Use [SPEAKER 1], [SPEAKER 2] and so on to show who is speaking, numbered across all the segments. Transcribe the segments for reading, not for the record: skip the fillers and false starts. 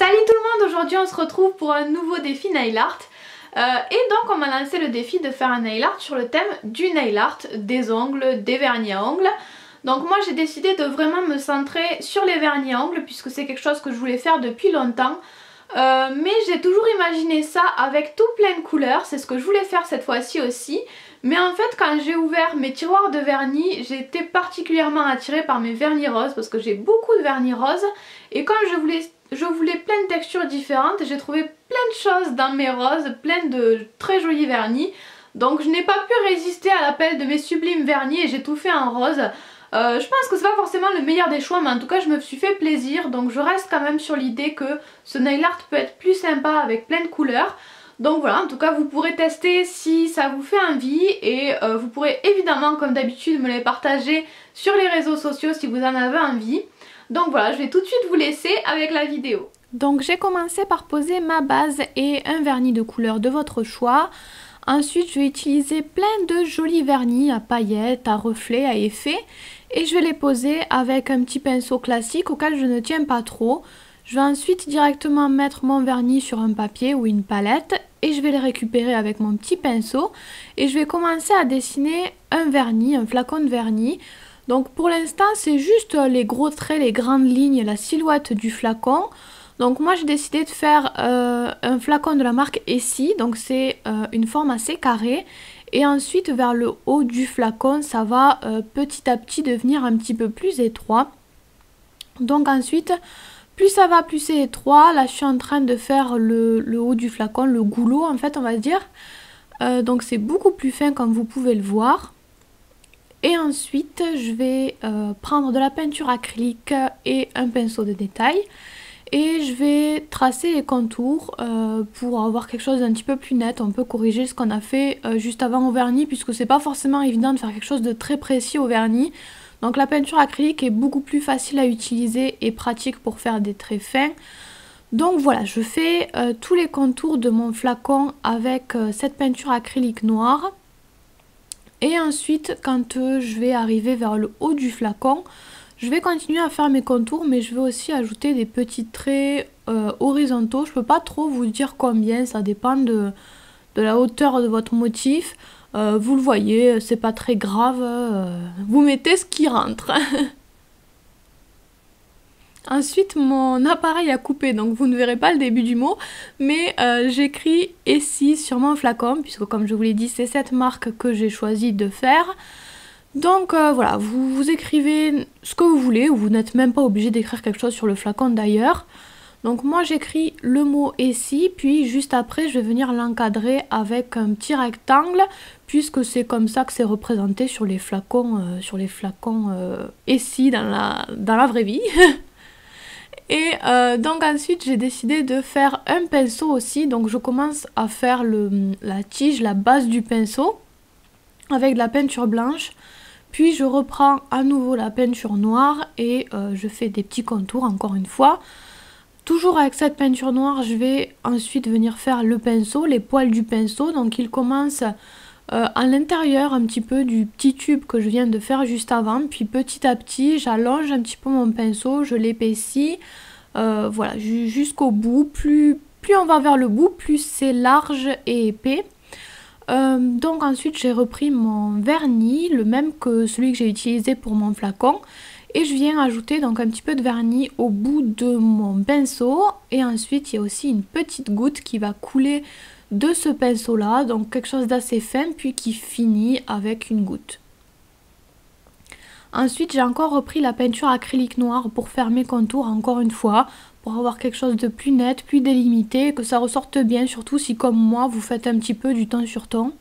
[SPEAKER 1] Salut tout le monde, aujourd'hui on se retrouve pour un nouveau défi nail art. Et donc on m'a lancé le défi de faire un nail art sur le thème du nail art, des ongles, des vernis à ongles. Donc moi j'ai décidé de vraiment me centrer sur les vernis à ongles puisque c'est quelque chose que je voulais faire depuis longtemps. Mais j'ai toujours imaginé ça avec tout plein de couleurs, c'est ce que je voulais faire cette fois-ci aussi. Mais en fait quand j'ai ouvert mes tiroirs de vernis, j'ai été particulièrement attirée par mes vernis roses parce que j'ai beaucoup de vernis roses. Et comme je voulais plein de textures différentes, j'ai trouvé plein de choses dans mes roses, plein de très jolis vernis. Donc je n'ai pas pu résister à l'appel de mes sublimes vernis et j'ai tout fait en rose. Je pense que c'est pas forcément le meilleur des choix, mais en tout cas je me suis fait plaisir. Donc je reste quand même sur l'idée que ce nail art peut être plus sympa avec plein de couleurs. Donc voilà, en tout cas vous pourrez tester si ça vous fait envie et vous pourrez évidemment comme d'habitude me les partager sur les réseaux sociaux si vous en avez envie. Donc voilà, je vais tout de suite vous laisser avec la vidéo. Donc j'ai commencé par poser ma base et un vernis de couleur de votre choix. Ensuite je vais utiliser plein de jolis vernis à paillettes, à reflets, à effets. Et je vais les poser avec un petit pinceau classique auquel je ne tiens pas trop. Je vais ensuite directement mettre mon vernis sur un papier ou une palette et je vais les récupérer avec mon petit pinceau et je vais commencer à dessiner un vernis, un flacon de vernis. Donc pour l'instant c'est juste les gros traits, les grandes lignes, la silhouette du flacon. Donc moi j'ai décidé de faire un flacon de la marque Essie, donc c'est une forme assez carrée. Et ensuite vers le haut du flacon ça va petit à petit devenir un petit peu plus étroit. Donc ensuite plus ça va, plus c'est étroit. Là je suis en train de faire le haut du flacon, le goulot en fait on va dire. Donc c'est beaucoup plus fin comme vous pouvez le voir. Et ensuite je vais prendre de la peinture acrylique et un pinceau de détail. Et je vais tracer les contours pour avoir quelque chose d'un petit peu plus net. On peut corriger ce qu'on a fait juste avant au vernis puisque c'est pas forcément évident de faire quelque chose de très précis au vernis. Donc la peinture acrylique est beaucoup plus facile à utiliser et pratique pour faire des traits fins. Donc voilà, je fais tous les contours de mon flacon avec cette peinture acrylique noire. Et ensuite quand je vais arriver vers le haut du flacon, je vais continuer à faire mes contours mais je vais aussi ajouter des petits traits horizontaux. Je peux pas trop vous dire combien, ça dépend de la hauteur de votre motif. Vous le voyez, c'est pas très grave, vous mettez ce qui rentre. Ensuite mon appareil a coupé donc vous ne verrez pas le début du mot, mais j'écris Essie sur mon flacon puisque comme je vous l'ai dit c'est cette marque que j'ai choisi de faire. Donc voilà, vous écrivez ce que vous voulez ou vous n'êtes même pas obligé d'écrire quelque chose sur le flacon d'ailleurs. Donc moi j'écris le mot Essie, puis juste après je vais venir l'encadrer avec un petit rectangle puisque c'est comme ça que c'est représenté sur les flacons, Essie dans la vraie vie. Et donc ensuite j'ai décidé de faire un pinceau aussi, donc je commence à faire la tige, la base du pinceau avec de la peinture blanche. Puis je reprends à nouveau la peinture noire et je fais des petits contours encore une fois. Toujours avec cette peinture noire, je vais ensuite venir faire le pinceau, les poils du pinceau. Donc il commence à l'intérieur un petit peu du petit tube que je viens de faire juste avant. Puis petit à petit, j'allonge un petit peu mon pinceau, je l'épaissis. Voilà, jusqu'au bout. Plus on va vers le bout, plus c'est large et épais. Donc ensuite j'ai repris mon vernis, le même que celui que j'ai utilisé pour mon flacon. Et je viens ajouter donc un petit peu de vernis au bout de mon pinceau. Et ensuite il y a aussi une petite goutte qui va couler de ce pinceau là. Donc quelque chose d'assez fin puis qui finit avec une goutte. Ensuite j'ai encore repris la peinture acrylique noire pour faire mes contours encore une fois. Pour avoir quelque chose de plus net, plus délimité, que ça ressorte bien. Surtout si comme moi vous faites un petit peu du ton sur ton.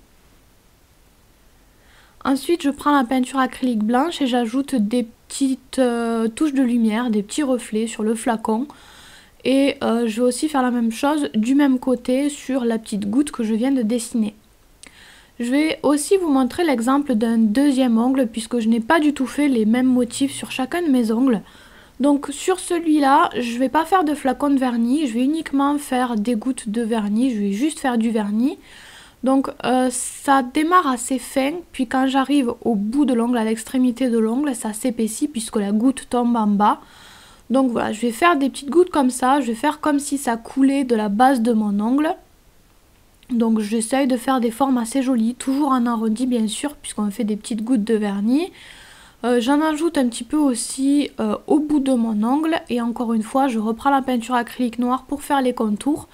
[SPEAKER 1] Ensuite je prends la peinture acrylique blanche et j'ajoute des petites touches de lumière, des petits reflets sur le flacon. Et je vais aussi faire la même chose du même côté sur la petite goutte que je viens de dessiner. Je vais aussi vous montrer l'exemple d'un deuxième ongle puisque je n'ai pas du tout fait les mêmes motifs sur chacun de mes ongles. Donc sur celui-là, je ne vais pas faire de flacon de vernis, je vais uniquement faire des gouttes de vernis, je vais juste faire du vernis. Donc ça démarre assez fin, puis quand j'arrive au bout de l'ongle, à l'extrémité de l'ongle, ça s'épaissit puisque la goutte tombe en bas. Donc voilà, je vais faire des petites gouttes comme ça, je vais faire comme si ça coulait de la base de mon ongle. Donc j'essaye de faire des formes assez jolies, toujours en arrondi bien sûr, puisqu'on fait des petites gouttes de vernis. J'en ajoute un petit peu aussi au bout de mon ongle, et encore une fois je reprends la peinture acrylique noire pour faire les contours.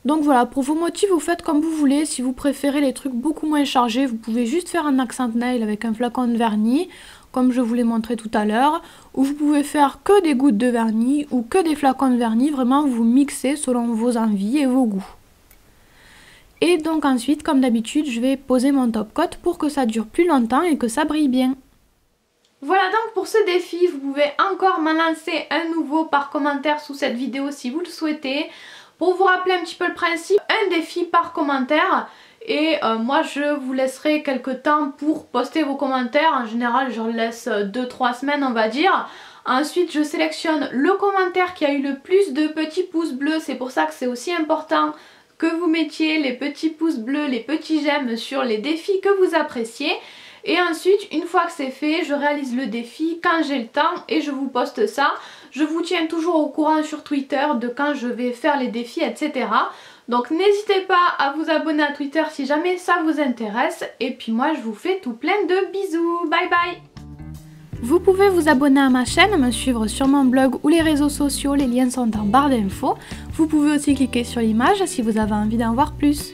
[SPEAKER 1] Donc voilà, pour vos motifs vous faites comme vous voulez. Si vous préférez les trucs beaucoup moins chargés, vous pouvez juste faire un accent nail avec un flacon de vernis, comme je vous l'ai montré tout à l'heure, ou vous pouvez faire que des gouttes de vernis ou que des flacons de vernis, vraiment vous mixez selon vos envies et vos goûts. Et donc ensuite, comme d'habitude, je vais poser mon top coat pour que ça dure plus longtemps et que ça brille bien. Voilà donc pour ce défi, vous pouvez encore m'en lancer un nouveau par commentaire sous cette vidéo si vous le souhaitez. Pour vous rappeler un petit peu le principe, un défi par commentaire. Et moi je vous laisserai quelques temps pour poster vos commentaires. En général je laisse 2-3 semaines on va dire. Ensuite je sélectionne le commentaire qui a eu le plus de petits pouces bleus. C'est pour ça que c'est aussi important que vous mettiez les petits pouces bleus, les petits j'aime sur les défis que vous appréciez. Et ensuite, une fois que c'est fait, je réalise le défi quand j'ai le temps et je vous poste ça. Je vous tiens toujours au courant sur Twitter de quand je vais faire les défis, etc. Donc n'hésitez pas à vous abonner à Twitter si jamais ça vous intéresse. Et puis moi, je vous fais tout plein de bisous. Bye bye! Vous pouvez vous abonner à ma chaîne, me suivre sur mon blog ou les réseaux sociaux, les liens sont en barre d'infos. Vous pouvez aussi cliquer sur l'image si vous avez envie d'en voir plus.